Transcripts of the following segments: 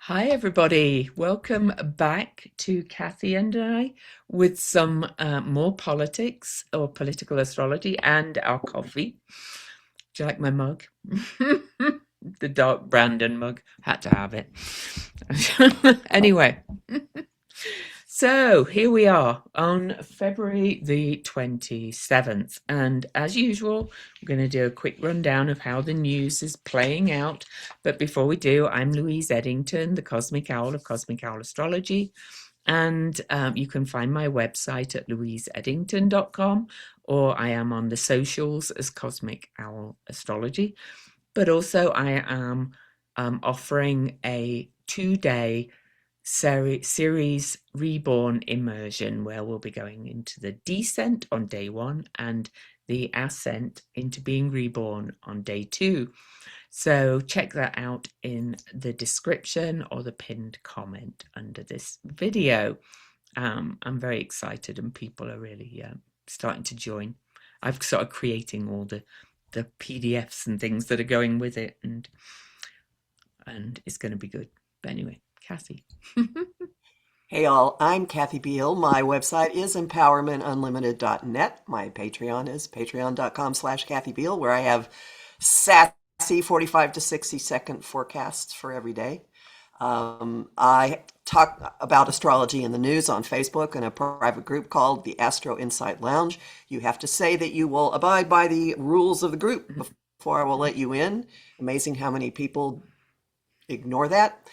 Hi, everybody. Welcome back to Kathy and I with some more politics or political astrology and our coffee. Do you like my mug? The dark Brandon mug. Had to have it. Anyway, so here we are on February the 27th. And as usual, we're going to do a quick rundown of how the news is playing out. But before we do, I'm Louise Edington, the Cosmic Owl of Cosmic Owl Astrology. And you can find my website at louiseeddington.com, or I am on the socials as Cosmic Owl Astrology. But also, I am offering a 2-day series reborn immersion where we'll be going into the descent on day 1 and the ascent into being reborn on day 2. So check that out in the description or the pinned comment under this video. I'm very excited and people are really starting to join. I've started creating all the PDFs and things that are going with it, and it's going to be good. But anyway, Kathy. Hey all, I'm Kathy Biehl. My website is empowermentunlimited.net. My Patreon is patreon.com/Kathy Biehl, where I have sassy 45 to 60-second forecasts for every day. I talk about astrology in the news on Facebook in a private group called the Astro Insight Lounge. You have to say that you will abide by the rules of the group before I will let you in. Amazing how many people ignore that.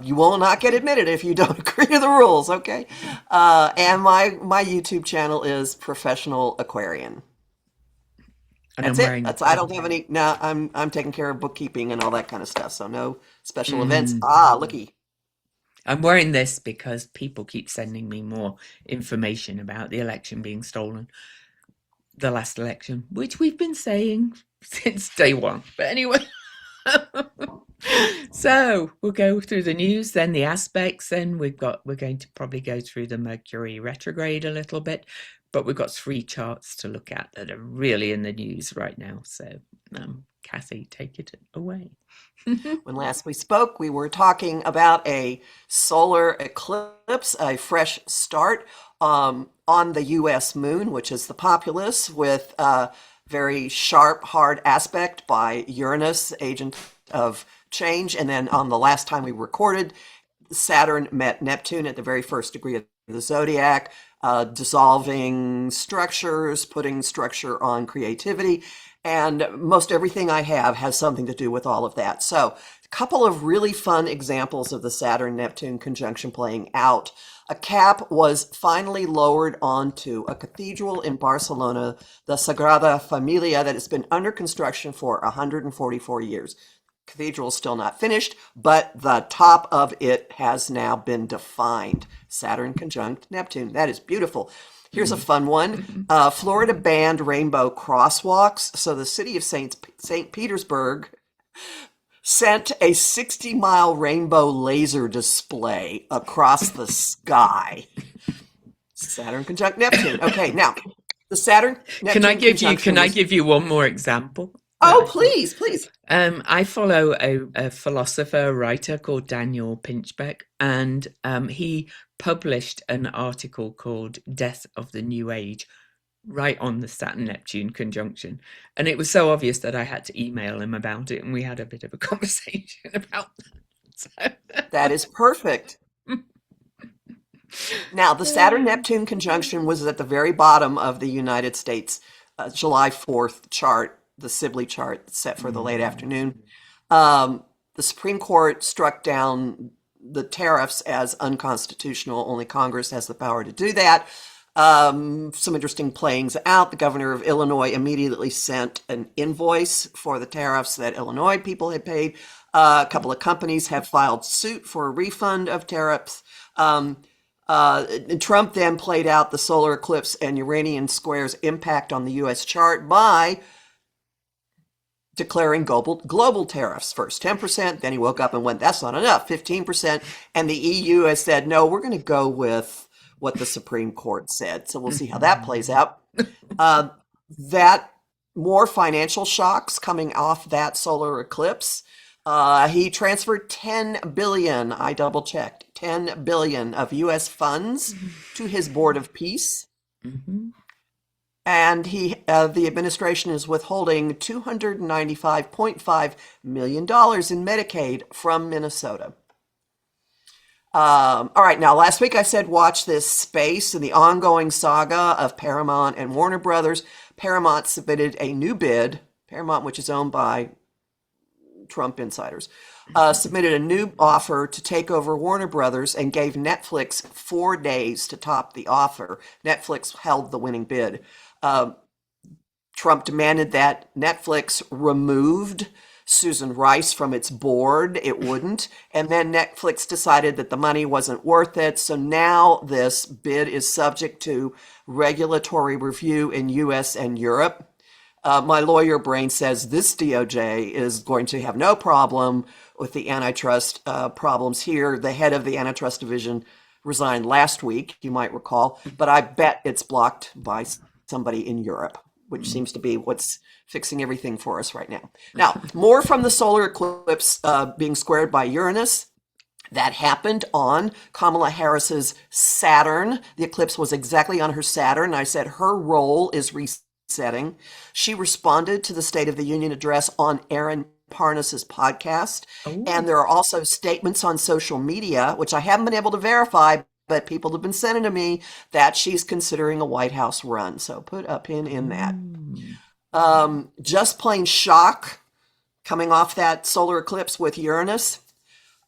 You will not get admitted if you don't agree to the rules, okay? And my YouTube channel is Professional Aquarian. And That's I'm it. wearing I don't have any. No, I'm taking care of bookkeeping and all that kind of stuff. So no special events. Mm. Looky. I'm wearing this because people keep sending me more information about the election being stolen, the last election, which we've been saying since day 1. But anyway, so we'll go through the news, then the aspects, then we're going to probably go through the Mercury retrograde a little bit, but we've got 3 charts to look at that are really in the news right now. So, Kathy, take it away. When last we spoke, we were talking about a solar eclipse, a fresh start on the U.S. moon, which is the populace, with a very sharp, hard aspect by Uranus, agent of change. And then on the last time we recorded, Saturn met Neptune at the very first degree of the zodiac, dissolving structures, putting structure on creativity. And most everything I have has something to do with all of that. So a couple of really fun examples of the Saturn-Neptune conjunction playing out. A cap was finally lowered onto a cathedral in Barcelona, the Sagrada Familia, that has been under construction for 144 years. Cathedral is still not finished, but the top of it has now been defined. Saturn conjunct Neptune. That is beautiful. Here's a fun one. Florida banned rainbow crosswalks. So the city of St. Petersburg sent a 60-mile rainbow laser display across the sky. Saturn conjunct Neptune. Okay, now the Saturn Neptune Can I give you one more example? Oh, please, please. I follow a philosopher, writer called Daniel Pinchbeck, and he published an article called Death of the New Age right on the Saturn-Neptune conjunction. And it was so obvious that I had to email him about it, and we had a bit of a conversation about that. That is perfect. Now, the Saturn-Neptune conjunction was at the very bottom of the United States July 4th chart, the Sibley chart set for the late afternoon. The Supreme Court struck down the tariffs as unconstitutional. Only Congress has the power to do that. Some interesting playings out. The governor of Illinois immediately sent an invoice for the tariffs that Illinois people had paid. A couple of companies have filed suit for a refund of tariffs. Trump then played out the solar eclipse and Uranian square's impact on the U.S. chart by declaring global tariffs. First 10%, then he woke up and went, that's not enough, 15%. And the EU has said, no, we're going to go with what the Supreme Court said. So we'll see how that plays out. That more financial shocks coming off that solar eclipse. He transferred 10 billion, I double checked, 10 billion of US funds to his Board of Peace. Mm-hmm. And the administration is withholding $295.5 million in Medicaid from Minnesota. All right, now last week I said watch this space in the ongoing saga of Paramount and Warner Brothers. Paramount submitted a new bid, Paramount, which is owned by Trump insiders, submitted a new offer to take over Warner Brothers and gave Netflix 4 days to top the offer. Netflix held the winning bid. Trump demanded that Netflix removed Susan Rice from its board. It wouldn't. And then Netflix decided that the money wasn't worth it. So now this bid is subject to regulatory review in US and Europe. My lawyer brain says this DOJ is going to have no problem with the antitrust problems here. The head of the antitrust division resigned last week, you might recall, but I bet it's blocked by somebody in Europe, which seems to be what's fixing everything for us right now. Now, more from the solar eclipse being squared by Uranus. That happened on Kamala Harris's Saturn. The eclipse was exactly on her Saturn. I said her role is resetting. She responded to the State of the Union address on Aaron Parnas's podcast. Oh. And there are also statements on social media, which I haven't been able to verify, but people have been sending to me that she's considering a White House run. So put a pin in that. Just plain shock coming off that solar eclipse with Uranus.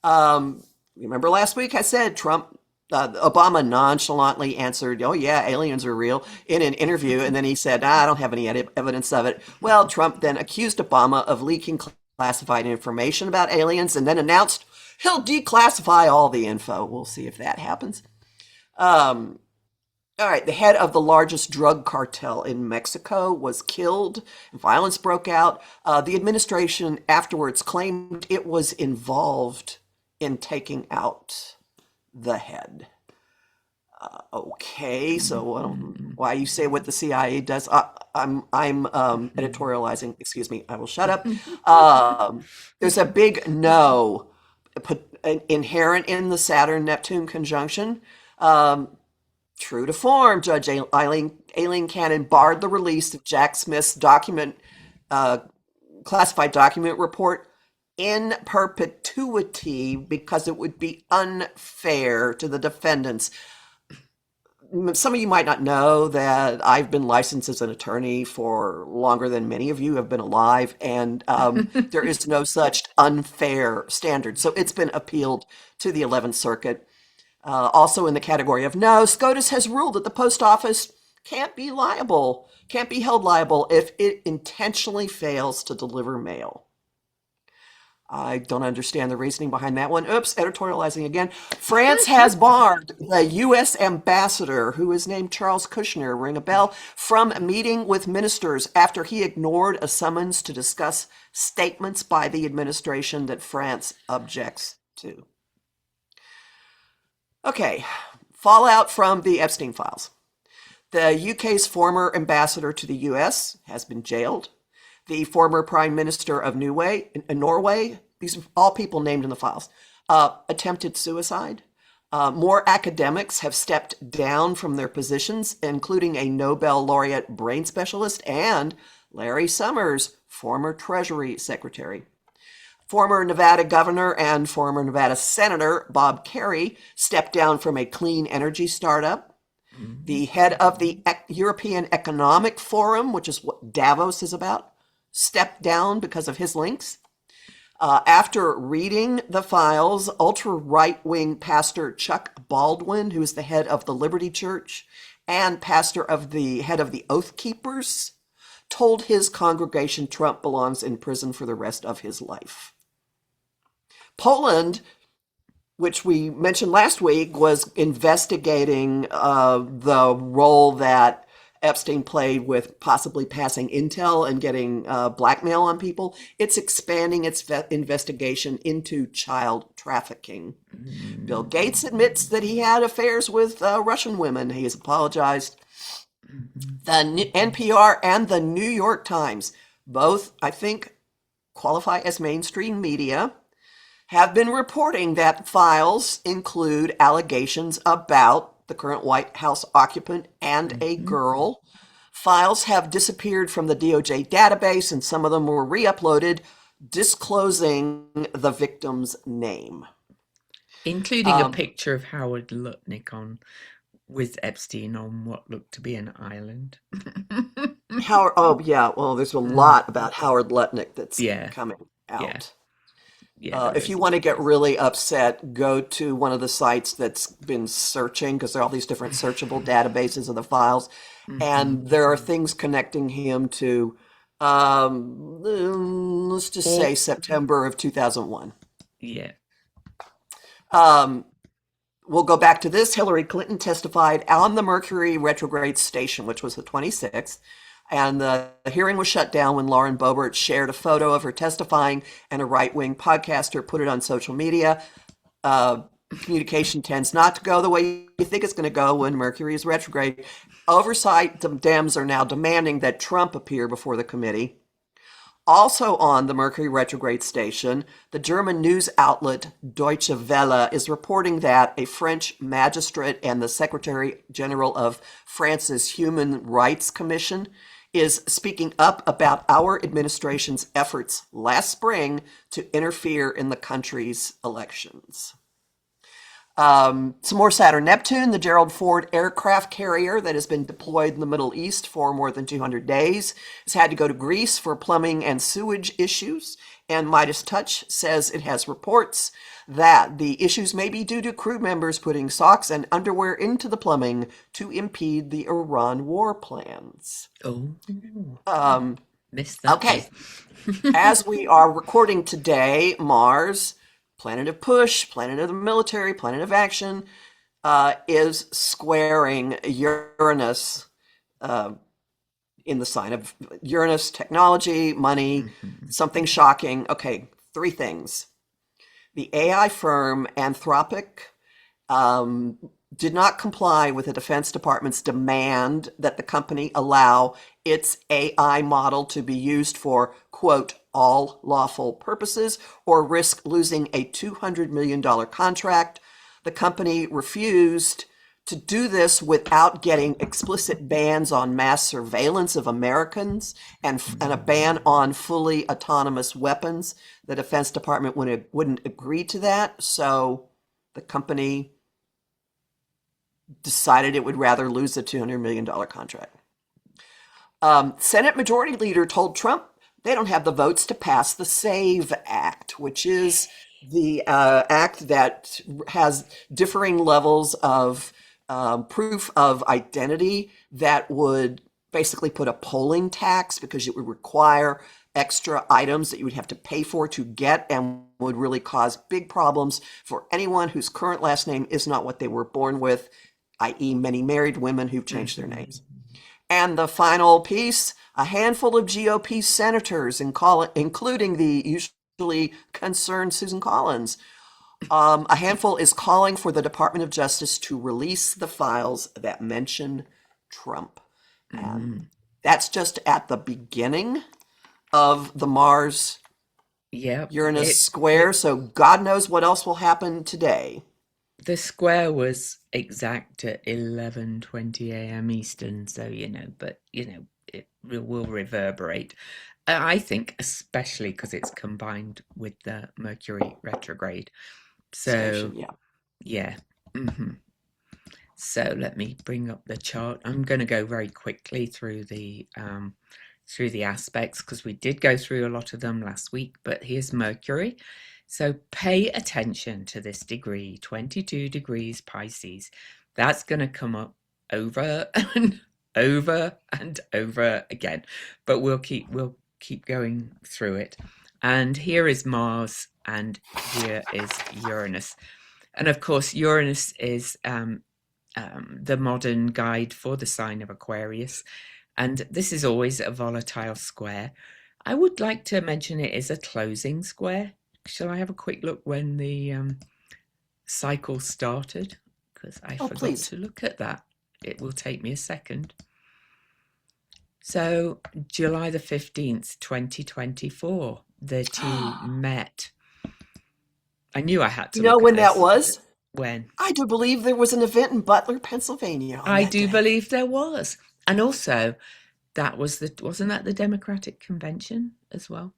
Remember last week I said Obama nonchalantly answered, "Oh yeah, aliens are real," in an interview, and then he said, "I don't have any evidence of it." Well, Trump then accused Obama of leaking classified information about aliens, and then announced he'll declassify all the info. We'll see if that happens. All right, the head of the largest drug cartel in Mexico was killed. Violence broke out. The administration afterwards claimed it was involved in taking out the head. Okay, so why you say what the CIA does? I'm editorializing. Excuse me. I will shut up. There's a big no inherent in the Saturn-Neptune conjunction. True to form, Judge Aileen Cannon barred the release of Jack Smith's classified document report in perpetuity because it would be unfair to the defendants. Some of you might not know that I've been licensed as an attorney for longer than many of you have been alive, and there is no such unfair standard. So it's been appealed to the 11th Circuit. Also in the category of no, SCOTUS has ruled that the post office can't be held liable if it intentionally fails to deliver mail. I don't understand the reasoning behind that one. Oops, editorializing again. France has barred the U.S. ambassador, who is named Charles Kushner, ring a bell, from meeting with ministers after he ignored a summons to discuss statements by the administration that France objects to. Okay, fallout from the Epstein files. The UK's former ambassador to the US has been jailed. The former prime minister of Norway, these are all people named in the files, attempted suicide. More academics have stepped down from their positions, including a Nobel laureate brain specialist and Larry Summers, former Treasury Secretary. Former Nevada governor and former Nevada senator Bob Kerrey stepped down from a clean energy startup. The head of the European Economic Forum, which is what Davos is about, stepped down because of his links. After reading the files, ultra-right-wing pastor Chuck Baldwin, who is the head of the Liberty Church and head of the Oath Keepers, told his congregation Trump belongs in prison for the rest of his life. Poland, which we mentioned last week, was investigating the role that Epstein played with possibly passing intel and getting blackmail on people. It's expanding its investigation into child trafficking. Bill Gates admits that he had affairs with Russian women. He has apologized. The NPR and the New York Times, both, I think, qualify as mainstream media, have been reporting that files include allegations about the current White House occupant and a Hmm. girl. Files have disappeared from the DOJ database, and some of them were re-uploaded, disclosing the victim's name. Including a Um, picture of Howard Lutnick on with Epstein on what looked to be an island. Howard, oh yeah, well, there's a Mm. lot about Howard Lutnick that's Yeah, coming yeah, out. yeah, there If you is. want to get really upset, go to one of the sites that's been searching because there are all these different searchable databases of the files, Hmm. and there are things connecting him to, let's just say Or, September of 2001. yeah. Um, we'll go back to this. Hillary Clinton testified on the Mercury retrograde station, which was the 26th. And the hearing was shut down when Lauren Boebert shared a photo of her testifying, and a right-wing podcaster put it on social media. Uh, Communication tends not to go the way you think it's going to go when Mercury is retrograde. Oversight Dems are now demanding that Trump appear before the committee. Also on the Mercury retrograde station, the German news outlet Deutsche Welle is reporting that a French magistrate and the Secretary General of France's Human Rights Commission is speaking up about our administration's efforts last spring to interfere in the country's elections. Some more Saturn Neptune, the Gerald Ford aircraft carrier that has been deployed in the Middle East for more than 200 days, has had to go to Greece for plumbing and sewage issues. And Midas Touch says it has reports that the issues may be due to crew members putting socks and underwear into the plumbing to impede the Iran war plans. Oh, missed that one. Okay, as we are recording today, Mars, planet of push, planet of the military, planet of action, is squaring Uranus in the sign of Uranus, technology, money, Hmm. something shocking. Okay, three things. The AI firm Anthropic um, did not comply with the Defense Department's demand that the company allow its AI model to be used for, quote, all lawful purposes, or risk losing a $200 million contract. The company refused to do this without getting explicit bans on mass surveillance of Americans, and a ban on fully autonomous weapons. The Defense Department wouldn't agree to that, so the company decided it would rather lose a $200 million contract. Senate Majority Leader told Trump they don't have the votes to pass the SAVE Act, which is the act that has differing levels of proof of identity that would basically put a polling tax, because it would require extra items that you would have to pay for to get, and would really cause big problems for anyone whose current last name is not what they were born with, i.e., many married women who've changed their Hmm. names. And the final piece, a handful of GOP senators, including the usually concerned Susan Collins, a handful is calling for the Department of Justice to release the files that mention Trump. And Mm. that's just at the beginning of the Mars Yep. Uranus square. So God knows what else will happen today. The square was exact at 11:20 a.m. Eastern, so but it will reverberate. I think, especially because it's combined with the Mercury retrograde. Station, So, yeah. yeah. Hmm. So let me bring up the chart. I'm going to go very quickly through the aspects because we did go through a lot of them last week. But here's Mercury. So pay attention to this degree, 22 degrees Pisces. That's going to come up over and over and over again. But we'll keep going through it. And here is Mars, and here is Uranus. And of course, Uranus is the modern guide for the sign of Aquarius. And this is always a volatile square. I would like to mention it is a closing square. Shall I have a quick look when the cycle started? Because I Oh, forgot please. to look at that. It will take me a second. So, July the 15th, 2024, the two met. I knew I had You to know look at when that this. was? When? I do believe there was an event in Butler, Pennsylvania on I that do day. believe there was. And also, wasn't that the Democratic Convention as well?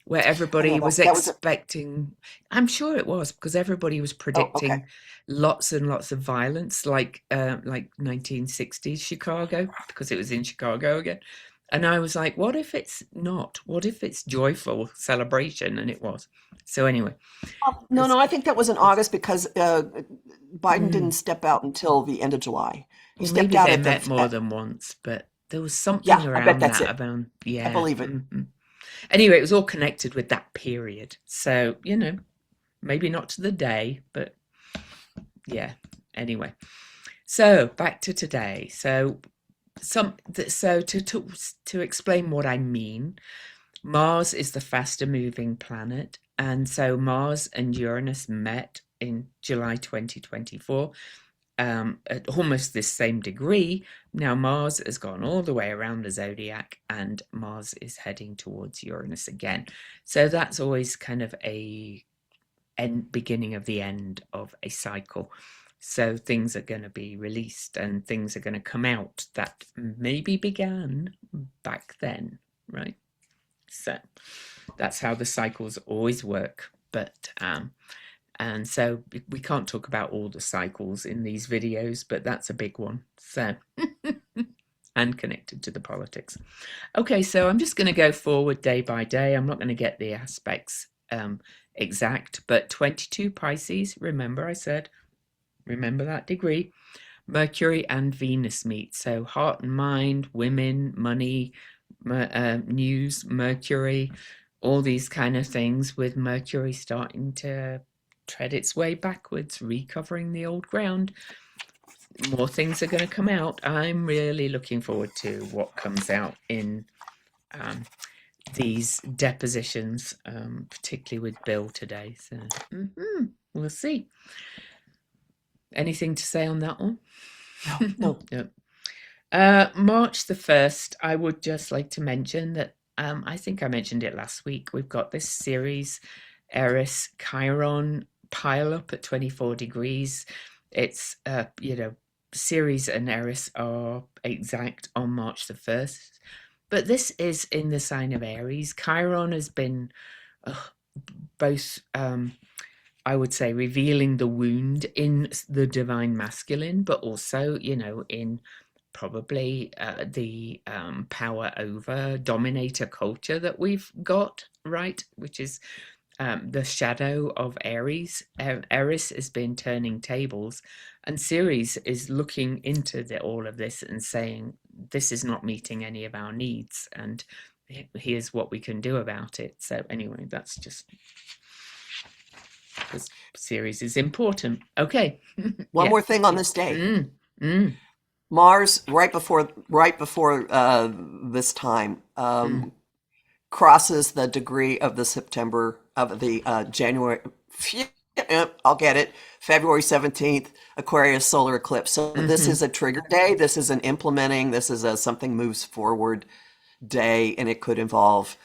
Where I don't everybody know. was That was a, expecting, I'm sure it was, because everybody was oh, okay. predicting lots and lots of violence, like 1960s Chicago, because it was in Chicago again. And I was like, what if it's not? What if it's joyful celebration? And it was. So anyway, No, it's, no, I think that was in it's August because Biden didn't mm, step out until the end of July. He or stepped maybe out they at met the, more than once, but there was yeah, something I bet around that's that it. about, I yeah. believe it. Anyway, it was all connected with that period. So, maybe not to the day, but yeah. Anyway, so back to today. So to explain what I mean, Mars is the faster moving planet, and so Mars and Uranus met in July 2024, at almost this same degree. Now Mars has gone all the way around the zodiac, and Mars is heading towards Uranus again. So that's always kind of a beginning of the end of a cycle. So things are going to be released and things are going to come out that maybe began back then, right? So that's how the cycles always work. But and so we can't talk about all the cycles in these videos, but that's a big one. So and connected to the politics. Okay, so I'm just going to go forward day by day. I'm not going to get the aspects exact, but 22 Pisces, remember I said, remember that degree. Mercury and Venus meet. So heart and mind, women, money, news, Mercury, all these kind of things, with Mercury starting to tread its way backwards, recovering the old ground. More things are going to come out. I'm really looking forward to what comes out in um, these depositions, particularly with Biehl today. So we'll see. Anything to say on that one? No, no. Yep. March the 1st, I would just like to mention that I think I mentioned it last week. We've got this series, Eris Chiron, pile up at 24 degrees. It's, Ceres and Eris are exact on March the 1st. But this is in the sign of Aries. Chiron has been both, I would say, revealing the wound in the divine masculine, but also, in probably the power over dominator culture that we've got, right? Which is the shadow of Aries. Eris has been turning tables, and Ceres is looking into all of this and saying, this is not meeting any of our needs, and here's what we can do about it. So anyway, that's just because Ceres is important. Okay. One Yeah. more thing on this day. Mm, mm, Mars, right before this time, mm, crosses the degree of the September of the January. I'll get it. February 17th, Aquarius solar eclipse. So this mm-hmm. is a trigger day. This is an implementing. This is a something moves forward day, and it could involve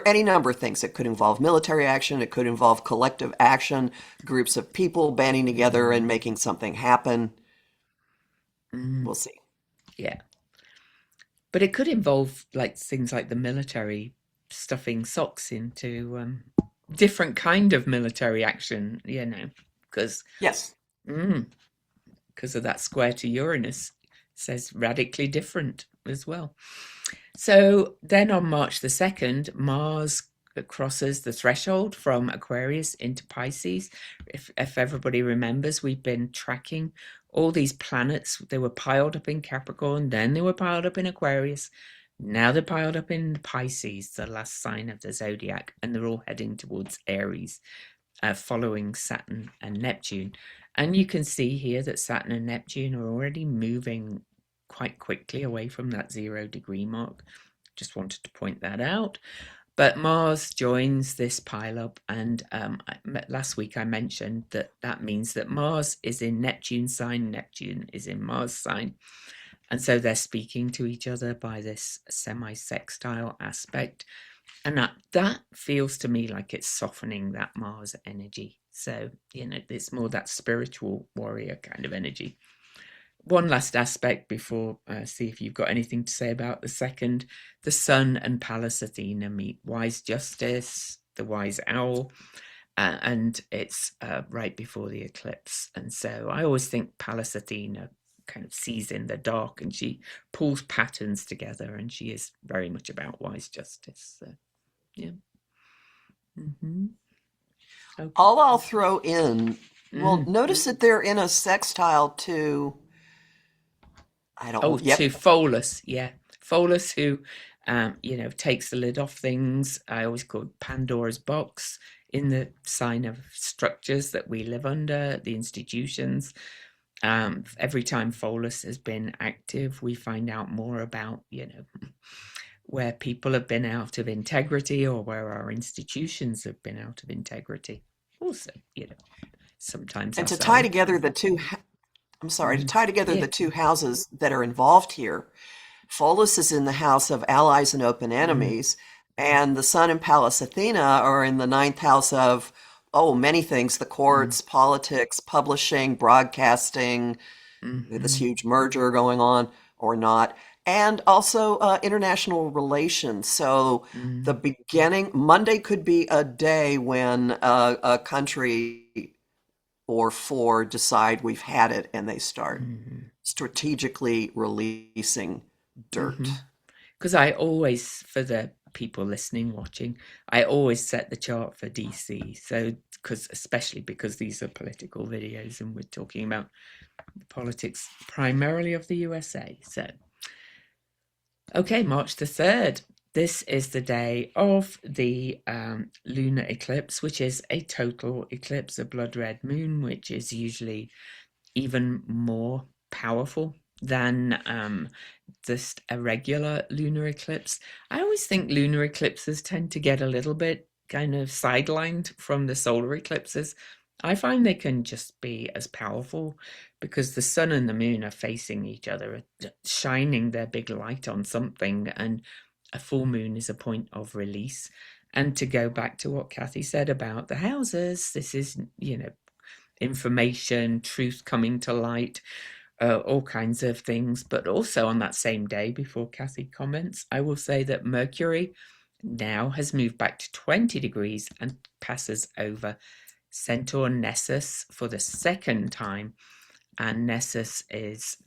any number of things. It could involve military action. It could involve collective action, groups of people banding together and making something happen. Mm, We'll see. yeah. But it could involve like things like the military stuffing socks into different kind of military action, because Yes. mm, of that square to Uranus says radically different as well. So then on March the 2nd, Mars crosses the threshold from Aquarius into Pisces. If everybody remembers, we've been tracking all these planets. They were piled up in Capricorn, then they were piled up in Aquarius. Now they're piled up in Pisces, the last sign of the zodiac, and they're all heading towards Aries, following Saturn and Neptune. And you can see here that Saturn and Neptune are already moving quite quickly away from that 0 degree mark. Just wanted to point that out. But Mars joins this pileup, and last week I mentioned that means that Mars is in Neptune sign, Neptune is in Mars sign, and so they're speaking to each other by this semi-sextile aspect. And that feels to me like it's softening that Mars energy. So, it's more that spiritual warrior kind of energy. One last aspect before see if you've got anything to say about the second. The Sun and Pallas Athena meet. Wise Justice, the Wise Owl, and it's right before the eclipse. And so I always think Pallas Athena kind of sees in the dark, and she pulls patterns together, and she is very much about wise justice. So, yeah. Mm-hmm. Okay. All I'll throw in, well, Mm. notice that they're in a sextile to, I Oh, don't, to yep, Pholus, yeah. Pholus, who, takes the lid off things. I always call it Pandora's box in the sign of structures that we live under, the institutions. Every time Pholus has been active, we find out more about, where people have been out of integrity or where our institutions have been out of integrity. Also, sometimes and to tie ourselves. together the two, I'm sorry, to Mm. tie together Yeah. the two houses that are involved here, Pholus is in the house of allies and open Mm. enemies, and the Sun and Pallas Athena are in the ninth house of, oh, many things, the Mm. courts, politics, publishing, broadcasting, this Mm-hmm. huge merger going on or not, and also international relations. So the Mm. beginning, Monday could be a day when a country or four decide we've had it and they start Mm. strategically releasing Mm-hmm. dirt. Because I always, for the people listening, watching, I always set the chart for DC. So, especially because these are political videos and we're talking about the politics primarily of the USA. So, okay, March the 3rd. This is the day of the lunar eclipse, which is a total eclipse, a blood red moon, which is usually even more powerful than just a regular lunar eclipse. I always think lunar eclipses tend to get a little bit kind of sidelined from the solar eclipses. I find they can just be as powerful because the sun and the moon are facing each other, shining their big light on something, and a full moon is a point of release. And to go back to what Kathy said about the houses, this is, information, truth coming to light, all kinds of things. But also on that same day, before Kathy comments, I will say that Mercury now has moved back to 20 degrees and passes over Centaur Nessus for the second time. And Nessus is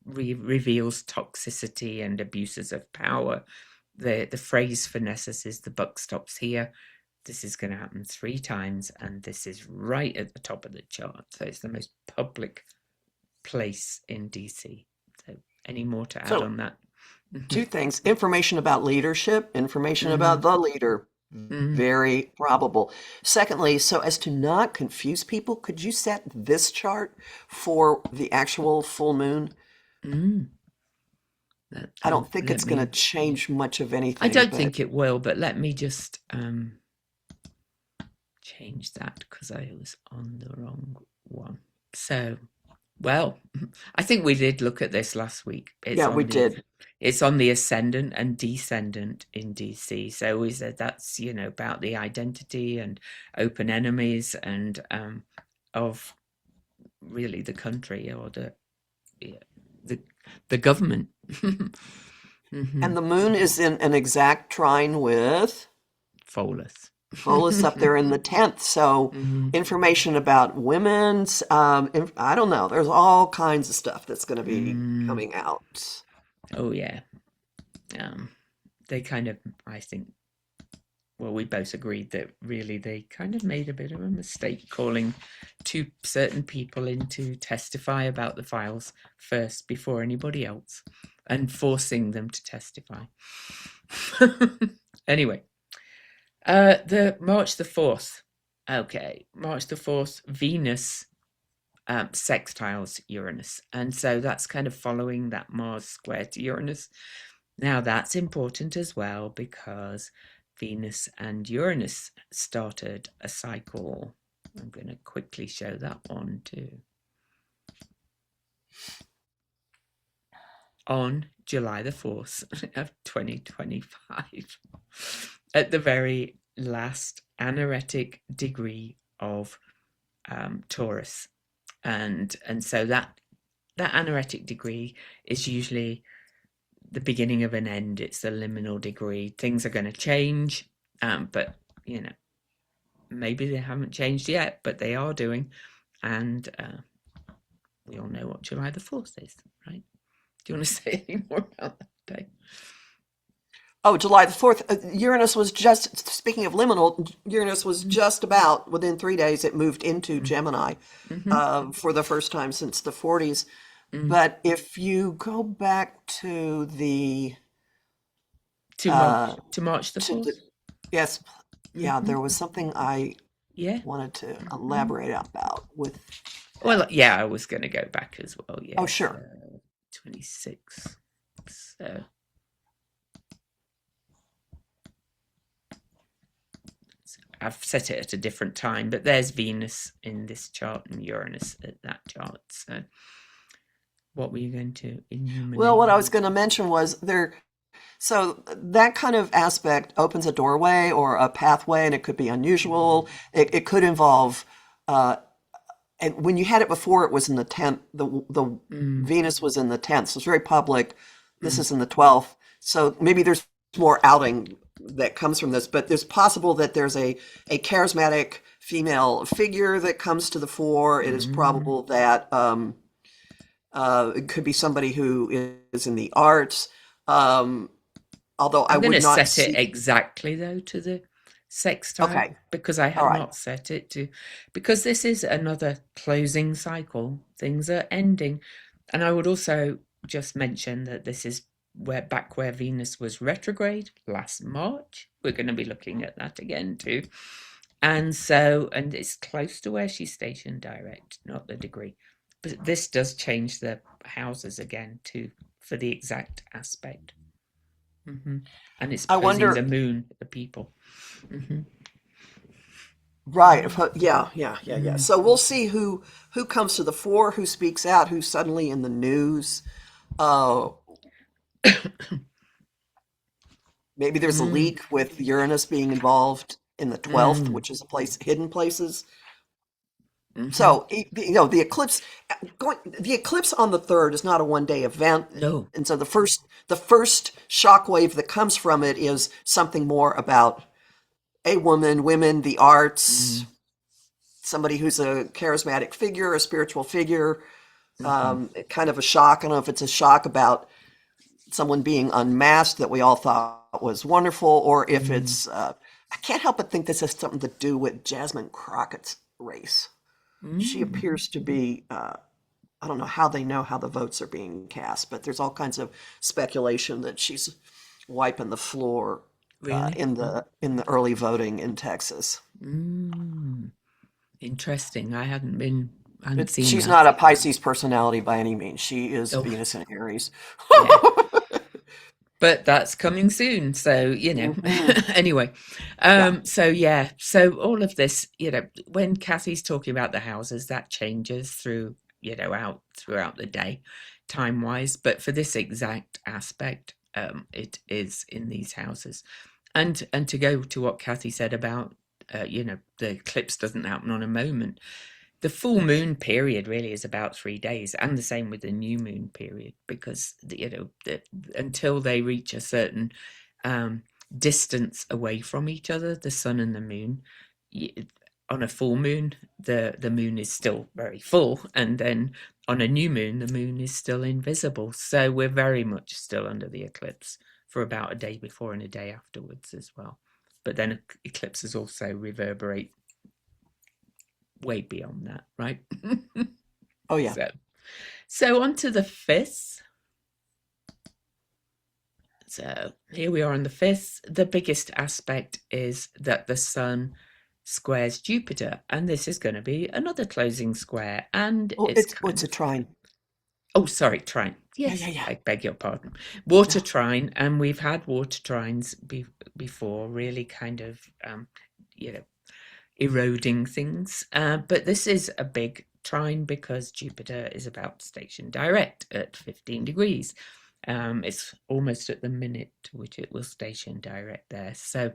reveals toxicity and abuses of power. The phrase for Nessus is the buck stops here. This is going to happen 3 times, and this is right at the top of the chart. So it's the most public place in DC. So, any more to add So, on that? two things, information about leadership, information Mm-hmm. about the leader. Mm-hmm. Very probable. Secondly, so as to not confuse people, could you set this chart for the actual full moon? Mm. I don't think Let it's going to me. change much of I anything, don't but think it will, but let me just change that because I was on the wrong one. So, well, I think we did look at this last week. yeah, we did. It's on the ascendant and descendant in DC. So we said that's about the identity and open enemies and of really the country or the the government. Mm-hmm. And the moon is in an exact trine with Pholus. Pholus up there in the 10th. So Mm-hmm. information about women's, I don't know. There's all kinds of stuff that's going to be Mm. coming out. Oh yeah. They kind of, I think, well, we both agreed that really they kind of made a bit of a mistake calling two certain people in to testify about the files first before anybody else and forcing them to testify. Anyway, the March the 4th. Okay, March the 4th, Venus sextiles Uranus. And so that's kind of following that Mars square to Uranus. Now that's important as well because Venus and Uranus started a cycle. I'm going to quickly show that one too. On July the 4th of 2025. at the very last anaretic degree of Taurus, and so that anaretic degree is usually the beginning of an end. It's the liminal degree. Things are going to change, but you know, maybe they haven't changed yet, but they are doing, and we all know what July the 4th is, right? Do you want to say any more about that day? Oh, July the 4th. Uranus was just, speaking of liminal, Uranus was just about, within 3 days, it moved into Gemini for the first time since the 40s. But if you go back to the, To uh, March the to the, 4th? yes, yeah, there was something I Yeah. wanted to elaborate about with Well, that. yeah, I was going to go back as well. Oh, Yeah, sure. 26. So I've set it at a different time, but there's Venus in this chart and Uranus at that chart. So what were you going to Well, what illuminate? I was going to mention was there, so that kind of aspect opens a doorway or a pathway, and it could be unusual. It could involve, and when you had it before, it was in the 10th, the Mm, Venus was in the 10th, so it's very public. This mm, is in the 12th. So maybe there's more outing that comes from this, but there's possible that there's a charismatic female figure that comes to the fore. It is mm. probable that it could be somebody who is in the arts. Um, Although I I'm going would to not set it see. exactly though to the sextile Okay, because I all had right. not set it to, because this is another closing cycle. Things are ending. And I would also just mention that this is where Venus was retrograde last March. We're going to be looking at that again too. And so, and it's close to where she's stationed direct, not the degree. But this does change the houses again too for the exact aspect. Hmm. And it's I opposing the wonder. moon, the people. Hmm. Right. Yeah. Yeah. Yeah. Yeah. Mm. So we'll see who comes to the fore, who speaks out, who's suddenly in the news. Uh, Maybe there's a Mm. leak with Uranus being involved in the 12th, Mm. which is a place hidden places. Hmm. So the eclipse the eclipse on the 3rd is not a 1 day event, No. and so the first shockwave that comes from it is something more about a woman, women, the arts, Mm. somebody who's a charismatic figure, a spiritual figure, Hmm. kind of a shock. I don't know if it's a shock about someone being unmasked that we all thought was wonderful, or if Mm. it's, I can't help but think this has something to do with Jasmine Crockett's race. She Mm. appears to be, I don't know how they know how the votes are being cast, but there's all kinds of speculation that she's wiping the floor Really? in the early voting in Texas. Mm. Interesting. I hadn't But seen she's that. not a Pisces personality by any means. She is Oh, Venus in Aries. yeah. But that's coming soon. So, Hmm. anyway. Yeah. So yeah, so all of this, when Kathy's talking about the houses, that changes through, out throughout the day, time wise. But for this exact aspect, it is in these houses. And to go to what Kathy said about, the eclipse doesn't happen on a moment. The full moon period really is about 3 days, and the same with the new moon period, because until they reach a certain um, distance away from each other, the sun and the moon, on a full moon, the moon is still very full, and then on a new moon, the moon is still invisible. So we're very much still under the eclipse for about a day before and a day afterwards as well. But then eclipses also reverberate way beyond that, right? Oh, yeah. So on to the 5th. So here we are on the 5th. The biggest aspect is that the sun squares Jupiter, and this is going to be another closing square, and Oh, it's it's kind a of, trine. oh, sorry, trine. Yeah, Yes, yeah, yeah. I beg your pardon. Water No. trine, and we've had water trines before, really kind of, you know, eroding things. But this is a big trine because Jupiter is about to station direct at 15 degrees. It's almost at the minute which it will station direct there. So,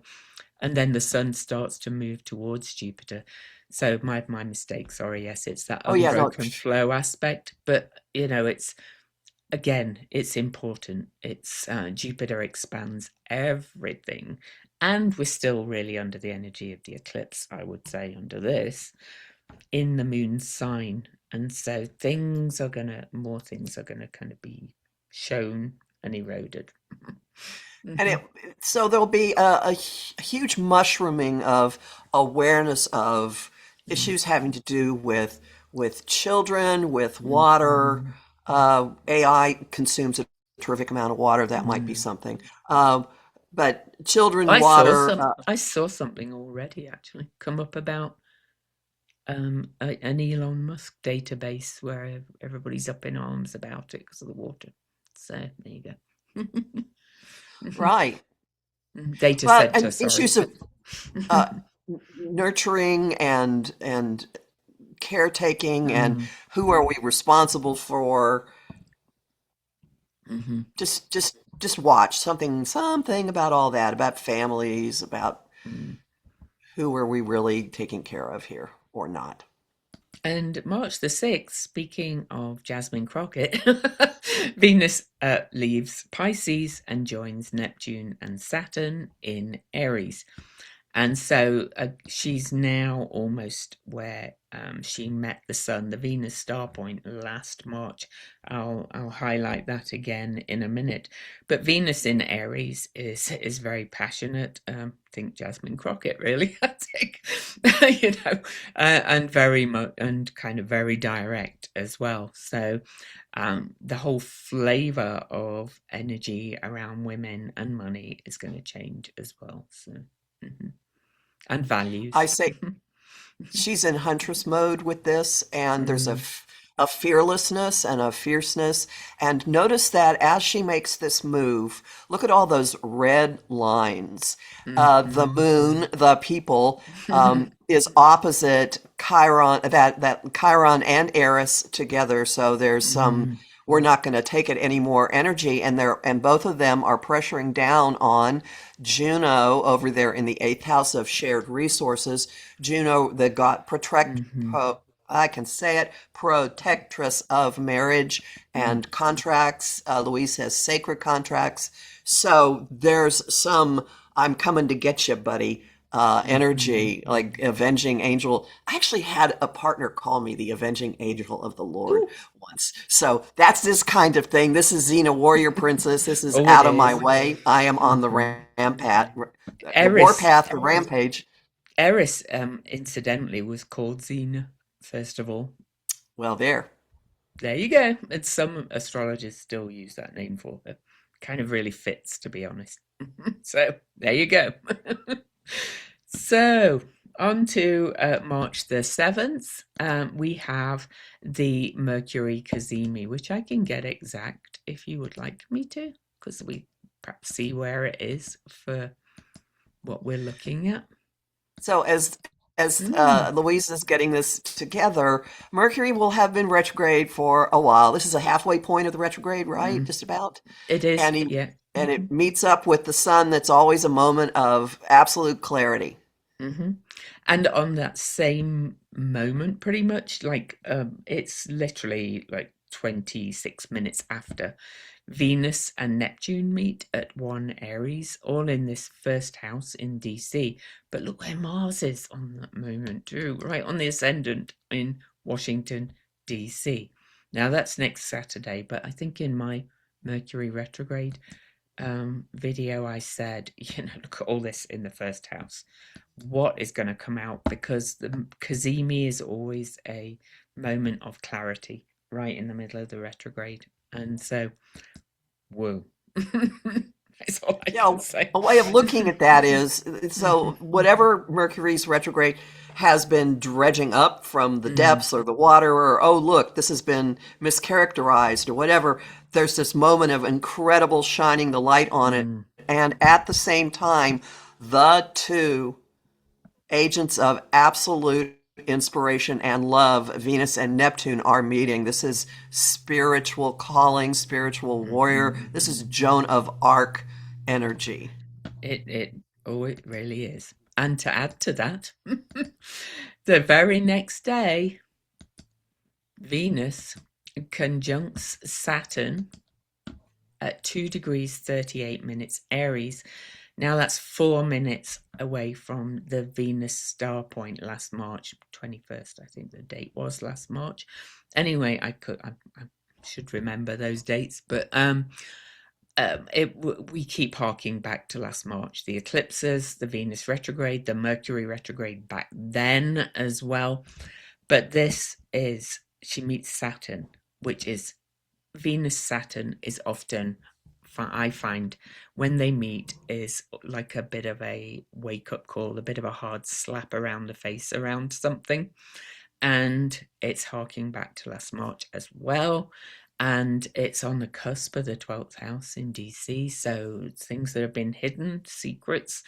and then the sun starts to move towards Jupiter. So my mistake. Sorry. Yes, it's that Oh yeah, no. unbroken flow aspect. But it's again, it's important. It's Jupiter expands everything, and we're still really under the energy of the eclipse. I would say under this in the moon's sign, and so more things are gonna kind of be shown and eroded. And Hmm. so there'll be a huge mushrooming of awareness of issues having to do with children, with water. Hmm. AI consumes a terrific amount of water. That might be Hmm. something. But children, water. I saw something already actually come up about an Elon Musk database where everybody's up in arms about it because of the water. So there you go. Right. Data But center, and sorry. issues of uh, nurturing and caretaking and Mm, who are we responsible for. mhm, Just watch something about all that, about families, about mm. who are we really taking care of here or not. And March the 6th, speaking of Jasmine Crockett, Venus leaves Pisces and joins Neptune and Saturn in Aries. And so she's now almost where she met the sun, the Venus star point last March. I'll highlight that again in a minute. But Venus in Aries is very passionate. Think Jasmine Crockett, really. I think, and and kind of very direct as well. So the whole flavor of energy around women and money is going to change as well. So. Mhm. And I values. say she's in huntress mode with this, and there's Mm, a fearlessness and a fierceness. And notice that as she makes this move, look at all those red lines. The mhm. moon, the people, is opposite Chiron, that Chiron and Eris together. So there's some, Mm, we're not going to take it any more energy, and both of them are pressuring down on Juno over there in the eighth house of shared resources. Juno, the god mhm, I can say it, protectress of marriage mm, and contracts. Louise has sacred contracts. So there's some I'm coming to get you, buddy, mhm. energy, like avenging angel. I actually had a partner call me the avenging angel of the Lord Ooh. once. So that's this kind of thing. This is Xena Warrior Princess. This is Oh, it out of my is. way. I am on the Mhm. Eris, warpath, the rampage. Eris, incidentally, was called Xena, first of all. Well, there. There you go. And some astrologers still use that name for her. Kind of really fits, to be honest. So there you go. So on to March the 7th. We have the Mercury Cazimi, which I can get exact if you would like me to, because we perhaps see where it is for what we're looking at. So as Mm, Louise is getting this together, Mercury will have been retrograde for a while. This is a halfway point of the retrograde, right? mm. Just about. It is, And he yeah. and Hmm. it meets up with the sun. That's always a moment of absolute clarity. Hmm. And on that same moment, pretty much, like it's literally like 26 minutes after Venus and Neptune meet at 1 Aries, all in this first house in DC. But look where Mars is on that moment, too, right on the ascendant in Washington, DC. Now that's next Saturday, but I think in my Mercury retrograde video, I said, look at all this in the first house. What is going to come out? Because the Kazemi is always a moment of clarity right in the middle of the retrograde. And so, whoa. That's all I Yeah, can say. a way of looking at that is so whatever Mercury's retrograde has been dredging up from the Mm, depths or the water, or oh, look, this has been mischaracterized or whatever, there's this moment of incredible shining the light on it. mm, And at the same time, the two agents of absolute inspiration, and love, Venus and Neptune are meeting. This is spiritual calling, spiritual warrior. This is Joan of Arc energy. It oh, it really is. And to add to that, the very next day, Venus conjuncts Saturn at 2 degrees 38 minutes Aries. Now that's 4 minutes away from the Venus star point last March 21st. I think the date was last March. Anyway, I should remember those dates, but we keep harking back to last March. The eclipses, the Venus retrograde, the Mercury retrograde back then as well. But this is, she meets Saturn, which is, Venus Saturn is often, I find, when they meet, is like a bit of a wake-up call, a bit of a hard slap around the face around something. And it's harking back to last March as well. And it's on the cusp of the 12th house in DC. So it's things that have been hidden, secrets.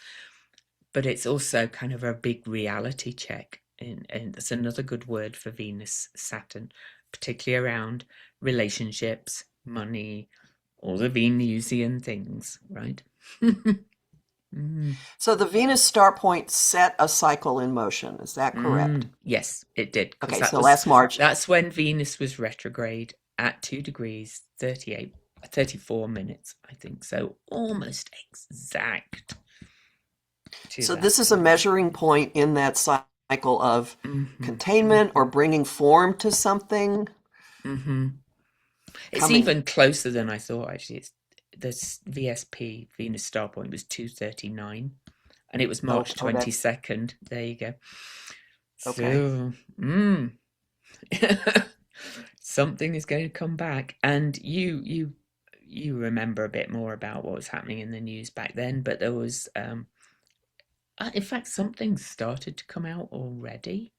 But it's also kind of a big reality check. And that's another good word for Venus Saturn, particularly around relationships, money, all the Venusian things, right? So the Venus star point set a cycle in motion. Is that correct? Yes, it did. Okay, so last March. That's when Venus was retrograde at 2 degrees 34 minutes, I think. So almost exact. So this is a measuring point in that cycle of containment or bringing form to something. It's even closer than I thought, actually. It's this VSP, Venus star point, was 2:39, and it was March 22nd. There you go. Okay. So, something is going to come back, and you remember a bit more about what was happening in the news back then, but there was, in fact, something started to come out already.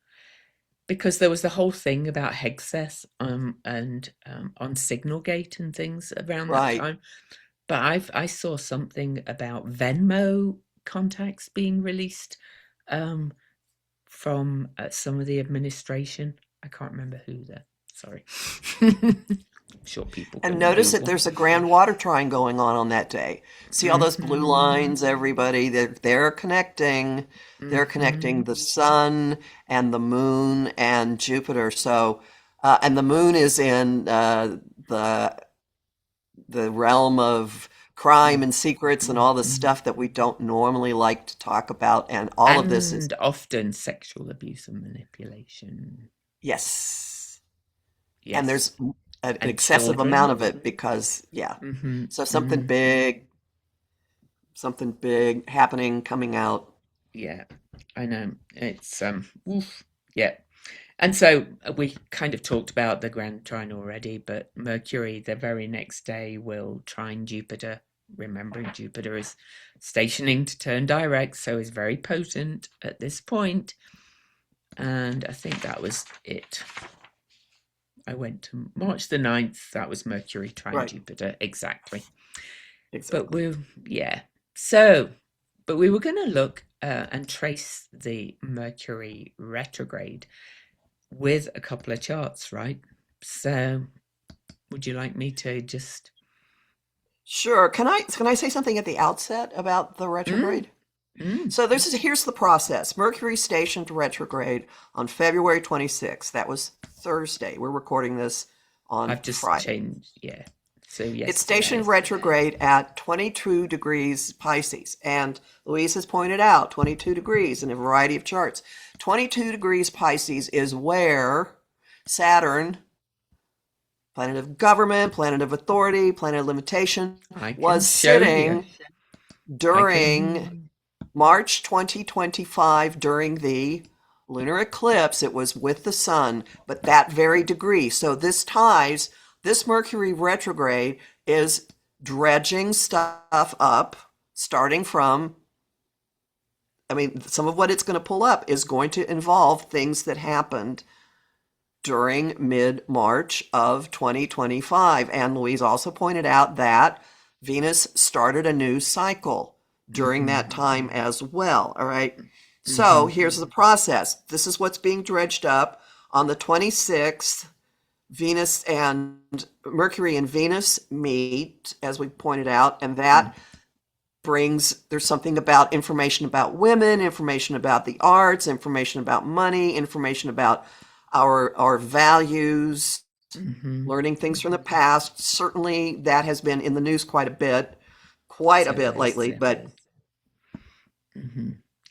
Because there was the whole thing about Hexes and on Signalgate and things around that time. But I saw something about Venmo contacts being released from some of the administration. I can't remember who though. Sorry. I'm sure people. And notice that there's a grand water trine going on that day. See all those blue lines, everybody? They're connecting. They're connecting the sun and the moon and Jupiter. So, and the moon is in the realm of crime and secrets and all the stuff that we don't normally like to talk about. And all of this is often sexual abuse and manipulation. Yes. And there's an excessive amount of it because, so something big happening, coming out. Yeah, I know. It's, yeah. And so we kind of talked about the grand trine already, but Mercury, the very next day, will trine Jupiter. Remembering Jupiter is stationing to turn direct, so is very potent at this point. And I think that was it. I went to March the 9th. That was Mercury trine Jupiter. Exactly. But but we were going to look and trace the Mercury retrograde with a couple of charts, right? So would you like me to just... Sure. Can I say something at the outset about the retrograde? So here's the process. Mercury stationed retrograde on February 26th. That was Thursday. We're recording this on Friday. I've just changed, So yes, it's stationed retrograde at 22 degrees Pisces. And Louise has pointed out 22 degrees in a variety of charts. 22 degrees Pisces is where Saturn, planet of government, planet of authority, planet of limitation, was sitting during March 2025 during the lunar eclipse. It was with the sun, but that very degree. So this Mercury retrograde is dredging stuff up, starting from, some of what it's going to pull up is going to involve things that happened during mid-March of 2025. And Louise also pointed out that Venus started a new cycle during that time as well. All right. So here's the process. This is what's being dredged up. On the 26th, Venus and Mercury and Venus meet, as we pointed out, and that there's something about information about women, information about the arts, information about money, information about our values, learning things from the past. Certainly that has been in the news quite a So bit there's lately, but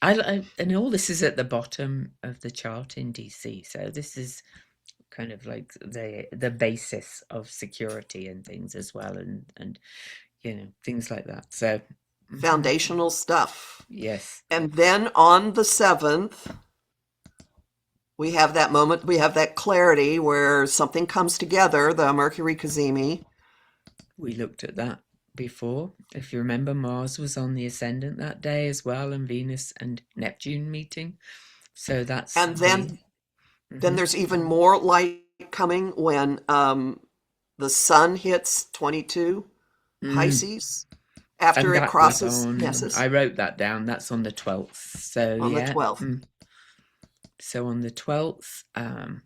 and all this is at the bottom of the chart in DC. So this is kind of like the basis of security and things as well, and things like that. So foundational stuff. yes, And then on the 7th, we have that moment, we have that clarity where something comes together, the Mercury Cazimi. we looked at that before. If you remember, Mars was on the ascendant that day as well, and Venus and Neptune meeting. So that's And then Mhm. there's even more light coming when the sun hits 22 Mm. Pisces And after it that was crosses on, Nessus I wrote that down, that's on the 12th. So on the yeah. 12th. So on the 12th, the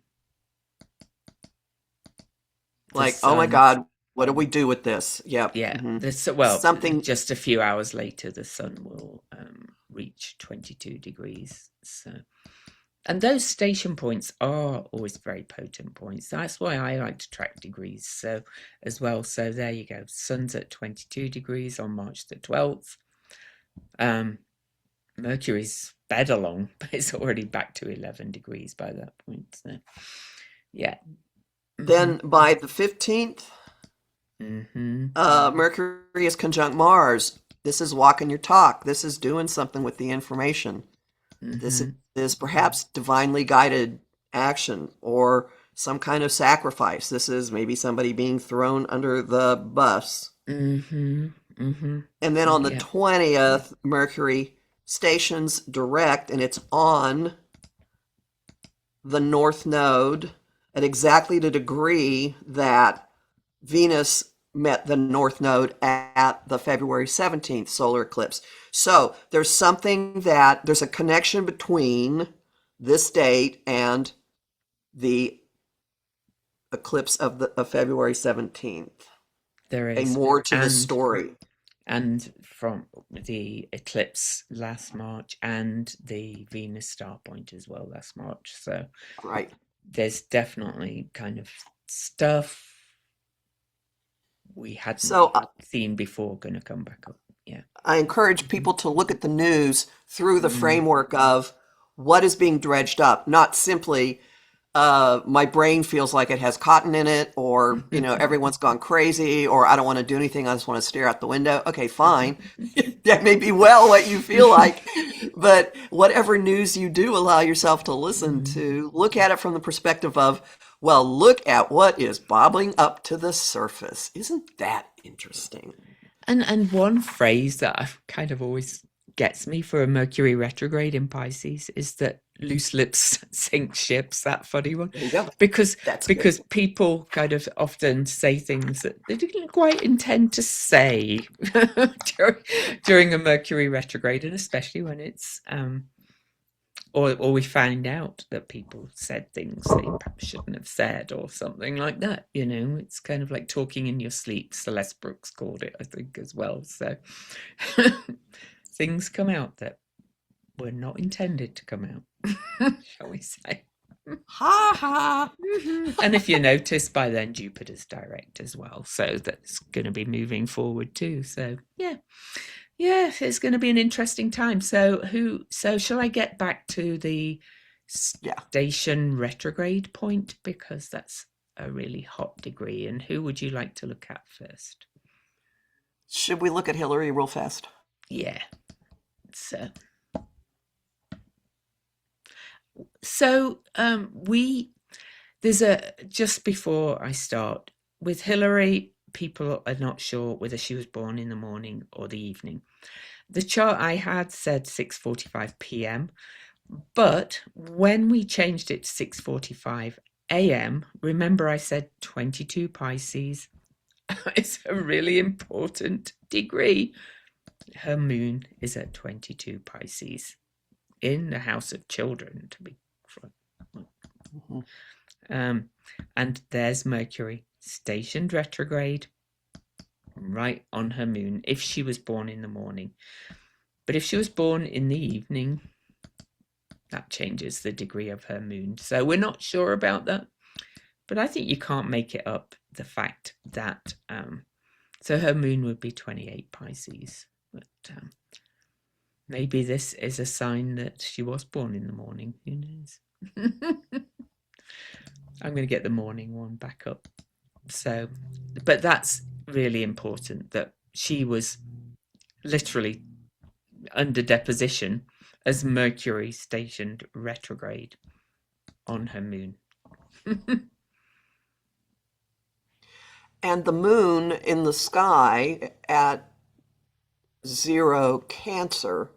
Like, oh my sun, God, what do we do with this? Yep. yeah, hmm well, Something, just a few hours later, the sun will reach 22 degrees. So, and those station points are always very potent points. That's why I like to track degrees. So as well. So there you go. Sun's at 22 degrees on March the 12th. Mercury's sped along, but it's already back to 11 degrees by that point. So yeah. then by the 15th, Mm-hmm. Mercury is conjunct Mars. This is walking your talk. This is doing something with the information. This Mm-hmm. is perhaps divinely guided action or some kind of sacrifice. This is maybe somebody being thrown under the bus. Mm-hmm. Mm-hmm. And then on the Yeah. 20th, Mercury stations direct and it's on the North Node at exactly the degree that Venus met the North Node at the February 17th solar eclipse. So there's a connection between this date and the eclipse of February 17th. There A is. more to the And story. from the eclipse last March and the Venus star point as well last March. So Right. there's definitely kind of stuff we hadn't So seen before going to come back up. Yeah. I encourage people to look at the news through the Mm. framework of what is being dredged up, not simply my brain feels like it has cotton in it, or everyone's gone crazy, or I don't want to do anything. I just want to stare out the window. Okay, fine. That may be well what you feel like, but whatever news you do allow yourself to listen to, look at it from the perspective of, well, look at what is bobbling up to the surface. Isn't that interesting? And one phrase that I've kind of always gets me for a Mercury retrograde in Pisces is that loose lips sink ships, that funny one. There you go. Because That's good. people kind of often say things that they didn't quite intend to say during a Mercury retrograde, and especially when it's or we find out that people said things they perhaps shouldn't have said or something like that. It's kind of like talking in your sleep. Celeste Brooks called it, I think, as well. So things come out that were not intended to come out, shall we say. Ha ha. And if you notice, by then Jupiter's direct as well, so that's going to be moving forward too. So yeah, it's going to be an interesting time. So shall I get back to the Yeah. station retrograde point, because that's a really hot degree, and who would you like to look at first? Should we look at Hillary real fast? Yeah. So there's just before I start with Hillary, people are not sure whether she was born in the morning or the evening. The chart I had said 6:45 p.m., but when we changed it to 6:45 a.m., remember I said 22 Pisces. It's a really important degree. Her moon is at 22 Pisces. in the house of children, to be frank. Mhm. And there's Mercury stationed retrograde right on her moon if she was born in the morning. But if she was born in the evening, that changes the degree of her moon. So we're not sure about that. But I think you can't make it up, the fact that so her moon would be 28 Pisces. But maybe this is a sign that she was born in the morning. Who knows? I'm going to get the morning one back up. So, but that's really important, that she was literally under deposition as Mercury stationed retrograde on her moon. And the moon in the sky at 0 Cancer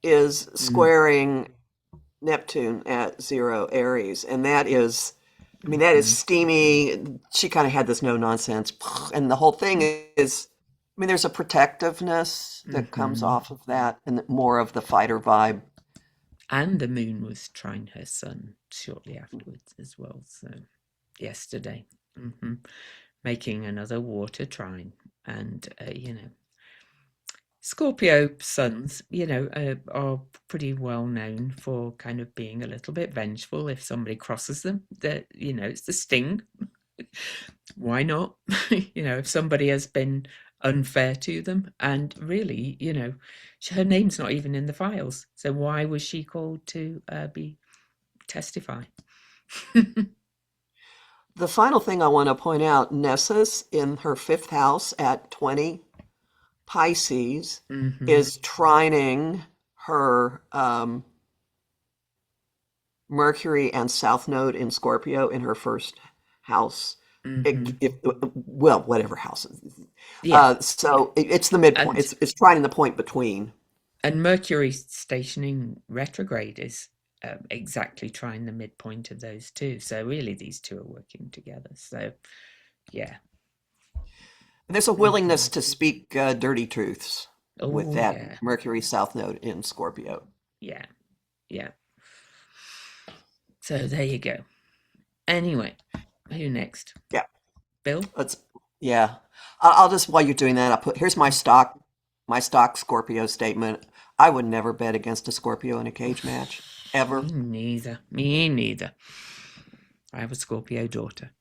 is squaring Neptune at 0 Aries. And that is, I mean, that is steamy. She kind of had this no nonsense. And the whole thing is, I mean, there's a protectiveness that comes off of that and more of the fighter vibe. And the moon was trine her sun shortly afterwards as well. So yesterday, making another water trine. And, Scorpio suns, are pretty well known for kind of being a little bit vengeful if somebody crosses them. That, it's the sting. Why not? If somebody has been unfair to them, and really, her name's not even in the files. So why was she called to be testify? The final thing I want to point out, Nessus in her 5th house at 20 Pisces is trining her Mercury and South Node in Scorpio in her 1st house. Well, whatever house. Yeah. So it's the midpoint. And It's trining the point between. and Mercury stationing retrograde is exactly trying the midpoint of those two. So really, these two are working together. So, yeah. There's a willingness to speak dirty truths with Oh, that yeah. Mercury South Node in Scorpio. Yeah. Yeah. So there you go. Anyway, who next? Yeah. Bill? Yeah. I'll just, while you're doing that, I'll put, here's my stock Scorpio statement. I would never bet against a Scorpio in a cage match, ever. Me neither. Me neither. I have a Scorpio daughter.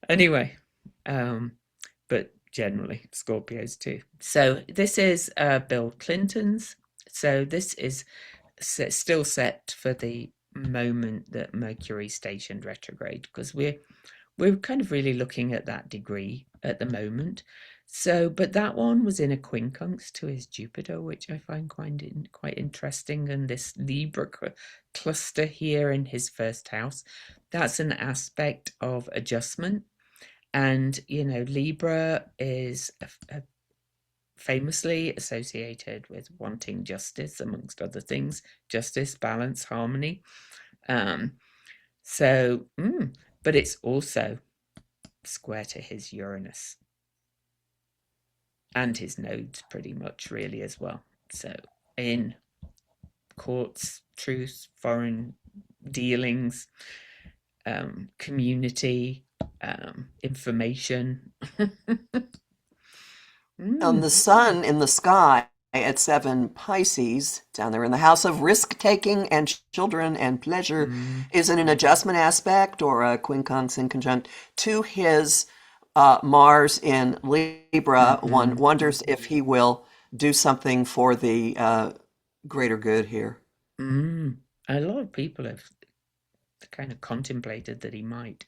Anyway, but generally Scorpios too. So this is Bill Clinton's. So this is still set for the moment that Mercury stationed retrograde, because we're kind of really looking at that degree at the moment. So, but that one was in a quincunx to his Jupiter, which I find quite interesting. And this Libra cluster here in his 1st house, that's an aspect of adjustment. And, Libra is famously associated with wanting justice, amongst other things, justice, balance, harmony. So, but it's also square to his Uranus and his nodes pretty much really as well. So in courts, truth, foreign dealings, community, information. On the sun in the sky at 7 Pisces, down there in the house of risk-taking and children and pleasure, is in an adjustment aspect or a quincunx in conjunct to his Mars in Libra. One wonders if he will do something for the greater good here. A lot of people have kind of contemplated that he might.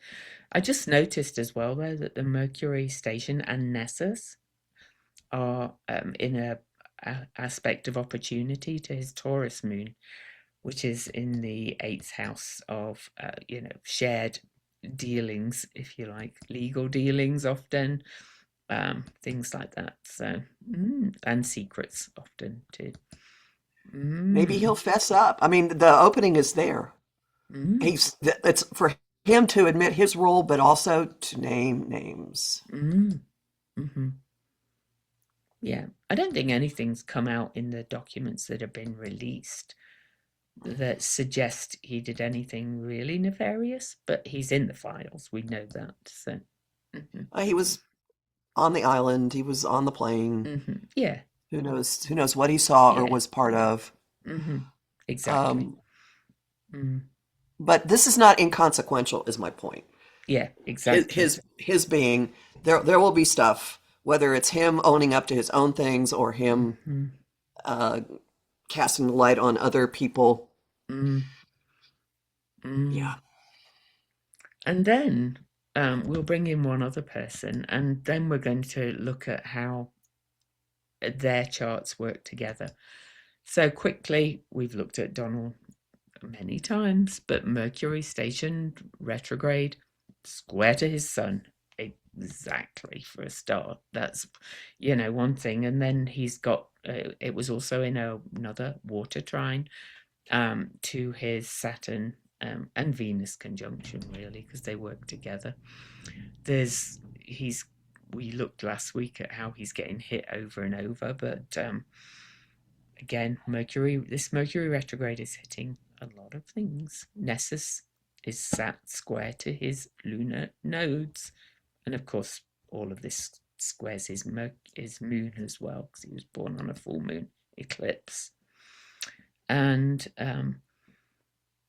I just noticed as well, though, that the Mercury station and Nessus are in a aspect of opportunity to his Taurus moon, which is in the 8th house of shared dealings, if you like, legal dealings often, things like that. So and secrets often too. Maybe he'll fess up. I mean, the opening is there. It's for him to admit his role, but also to name names. Mm-hmm. Yeah. I don't think anything's come out in the documents that have been released that suggest he did anything really nefarious, but he's in the files. We know that. So, hmm He was on the island. He was on the plane. yeah, Who knows? Who knows what he saw or yeah, was part of? hmm exactly. Um, Mm. but this is not inconsequential, is my point. Yeah, His exactly. his his being there. There will be stuff, whether it's him owning up to his own things or him hmm uh, casting the light on other people. Mm. Mm. Yeah. And then we'll bring in one other person, and then we're going to look at how their charts work together. So quickly, we've looked at Donald many times, but Mercury stationed retrograde, square to his sun. Exactly, for a start. That's, one thing. And then he's got, it was also in another water trine to his Saturn and Venus conjunction, really, because they work together. He's, we looked last week at how he's getting hit over and over, but again, this Mercury retrograde is hitting a lot of things. Nessus is sat square to his lunar nodes, and of course, all of this squares his moon as well, because he was born on a full moon eclipse. And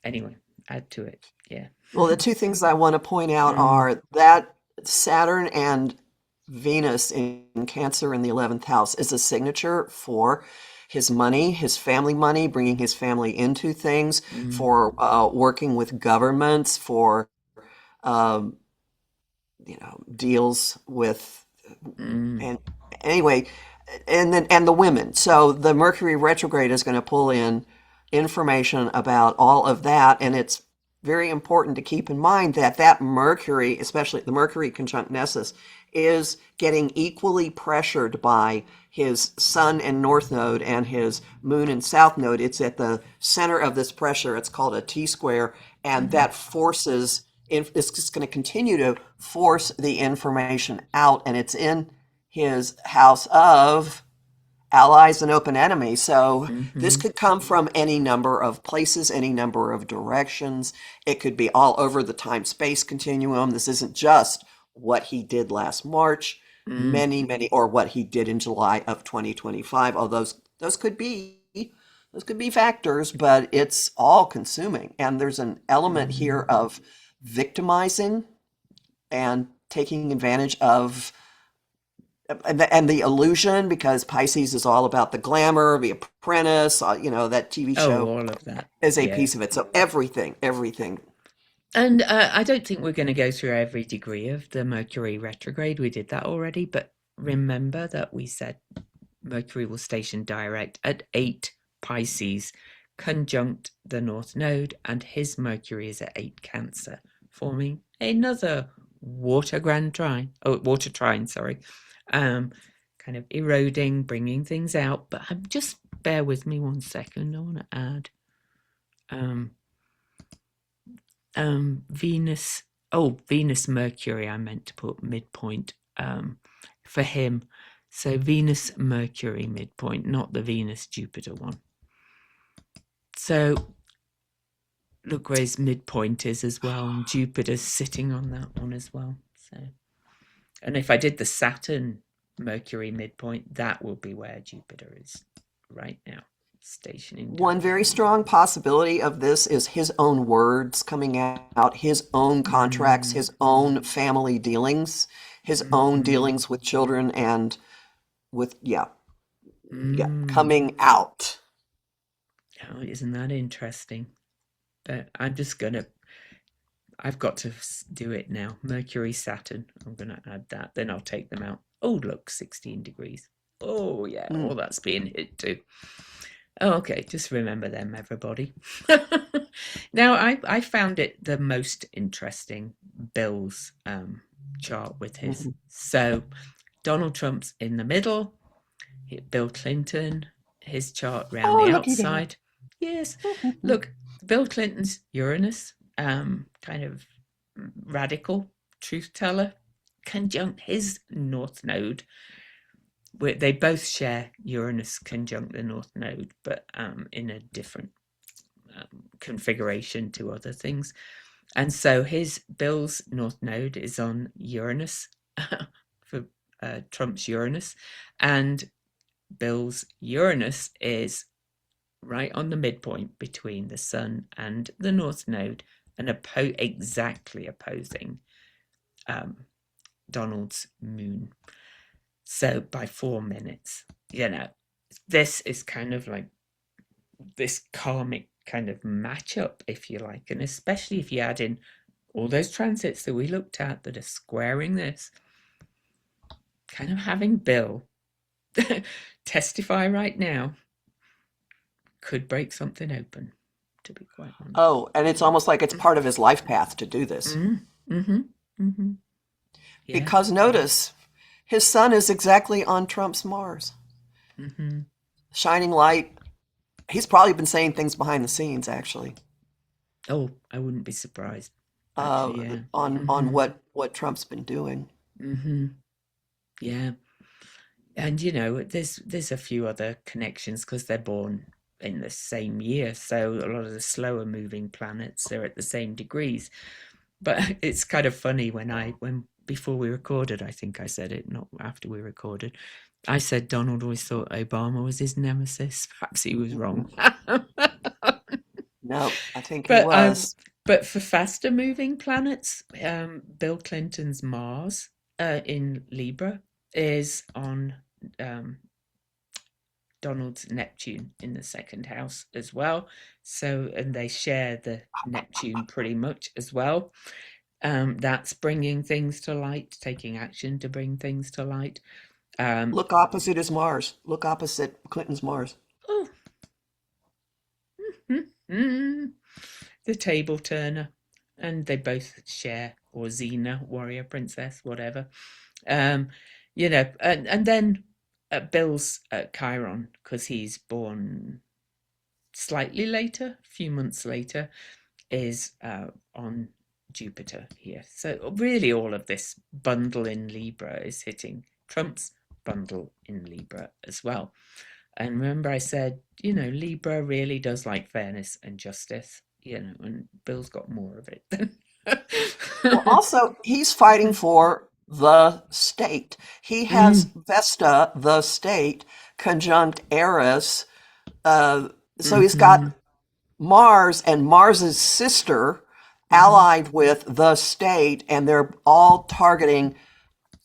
anyway, add to it, yeah. Well, the two things I want to point out Mm, are that Saturn and Venus in Cancer in the 11th house is a signature for his money, his family money, bringing his family into things, mm, for working with governments, for um, deals with, mm. and anyway, and the women. So the Mercury retrograde is going to pull in information about all of that, and it's very important to keep in mind that that Mercury, especially the Mercury conjunct Nessus, is getting equally pressured by his Sun and North Node and his Moon and South Node. It's at the center of this pressure. It's called a T-square, and Mm-hmm. that forces, it's just going to continue to force the information out, and it's in his house of allies and open enemies. So this Mm-hmm. could come from any number of places, any number of directions. It could be all over the time-space continuum. This isn't just what he did last March, Mm, many, or what he did in July of 2025. Although those could be factors, but it's all consuming. And there's an element here mm, of victimizing and taking advantage of and the illusion, because Pisces is all about the glamour, the apprentice, that TV oh, show all of that. is a Yeah. piece of it. So everything. And I don't think we're going to go through every degree of the Mercury retrograde. We did that already. But remember that we said Mercury will station direct at 8 Pisces, conjunct the North Node, and his Mercury is at 8 Cancer, forming another water trine, sorry. Um, kind of eroding, bringing things out. But just bear with me 1 second. I want to add um, Venus. Oh, Venus Mercury. I meant to put midpoint for him. So Venus Mercury midpoint, not the Venus Jupiter one. So look where his midpoint is as well, and Jupiter's sitting on that one as well. So, and if I did the Saturn Mercury midpoint, that will be where Jupiter is right now, stationing One direct. very strong possibility of this is his own words coming out, his own contracts, Mm, his own family dealings, his own mm-hmm, dealings with children and with, yeah, mm. coming out. Oh, isn't that interesting? But I've got to do it now. Mercury, Saturn. I'm going to add that. Then I'll take them out. Oh, look, 16 degrees. Oh, yeah, Mm. all that's being hit too. Oh, okay, just remember them, everybody. Now, I found it the most interesting, Bill's chart with his. Mhm. So, Donald Trump's in the middle, Bill Clinton, his chart round Oh, the looky there. outside. Yes, look, Bill Clinton's Uranus, kind of radical truth teller, conjunct his North Node, they both share Uranus conjunct the North Node, but in a different configuration to other things. And so Bill's North Node is on Uranus for Trump's Uranus, and Bill's Uranus is right on the midpoint between the Sun and the North Node, and exactly opposing Donald's moon. So by 4 minutes, this is kind of like this karmic kind of matchup, if you like, and especially if you add in all those transits that we looked at that are squaring this, kind of having Bill testify right now could break something open, to be quite honest. Oh, and it's almost like it's part of his life path to do this. Yeah. Because notice, his sun is exactly on Trump's Mars. Shining light. He's probably been saying things behind the scenes, actually. Oh, I wouldn't be surprised. Actually, on what Trump's been doing. Yeah. And there's a few other connections because they're born in the same year, so a lot of the slower moving planets are at the same degrees. But it's kind of funny when before we recorded, I think I said it, not after we recorded, I said Donald always thought Obama was his nemesis. Perhaps he was wrong. No, I think he was. But for faster moving planets, Bill Clinton's Mars in Libra is on Donald's Neptune in the second house as well. So, and they share the Neptune pretty much as well. That's bringing things to light, taking action to bring things to light. Look opposite his Mars. Look opposite Clinton's Mars. Oh. The table turner. And they both share, or Xena, warrior princess, whatever. And then Bill's Chiron, because he's born slightly later, a few months later, is on Jupiter here. So really all of this bundle in Libra is hitting Trump's bundle in Libra as well. And remember I said, Libra really does like fairness and justice, and Bill's got more of it. Well, also, he's fighting for the state. He has Vesta, the state, conjunct Eris. So he's got Mars and Mars's sister allied with the state, and they're all targeting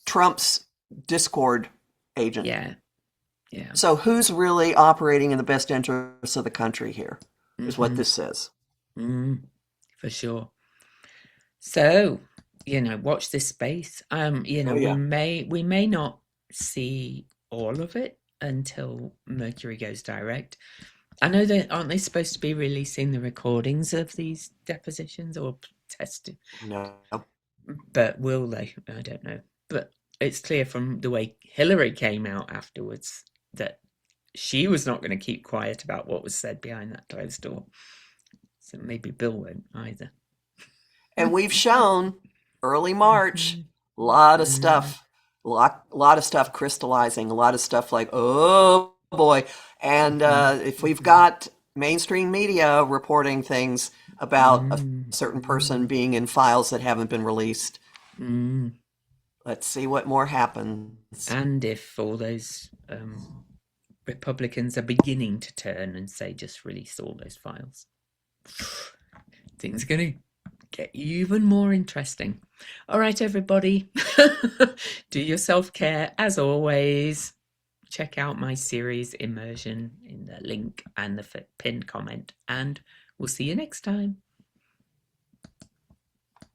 Trump's discord agent. Yeah. So who's really operating in the best interests of the country here is what this says. For sure. So, watch this space. We may not see all of it until Mercury goes direct. I know aren't they supposed to be releasing the recordings of these depositions or testing? No. But will they? I don't know. But it's clear from the way Hillary came out afterwards that she was not going to keep quiet about what was said behind that closed door. So maybe Bill won't either. And we've shown early March, a lot of stuff, a lot of stuff crystallizing, a lot of stuff like, oh boy. And if we've got mainstream media reporting things about a certain person being in files that haven't been released, let's see what more happens. And if all those Republicans are beginning to turn and say, just release all those files, things are going to get even more interesting. All right, everybody. Do your self-care as always. Check out my series Immersion in the link and the pinned comment, and we'll see you next time.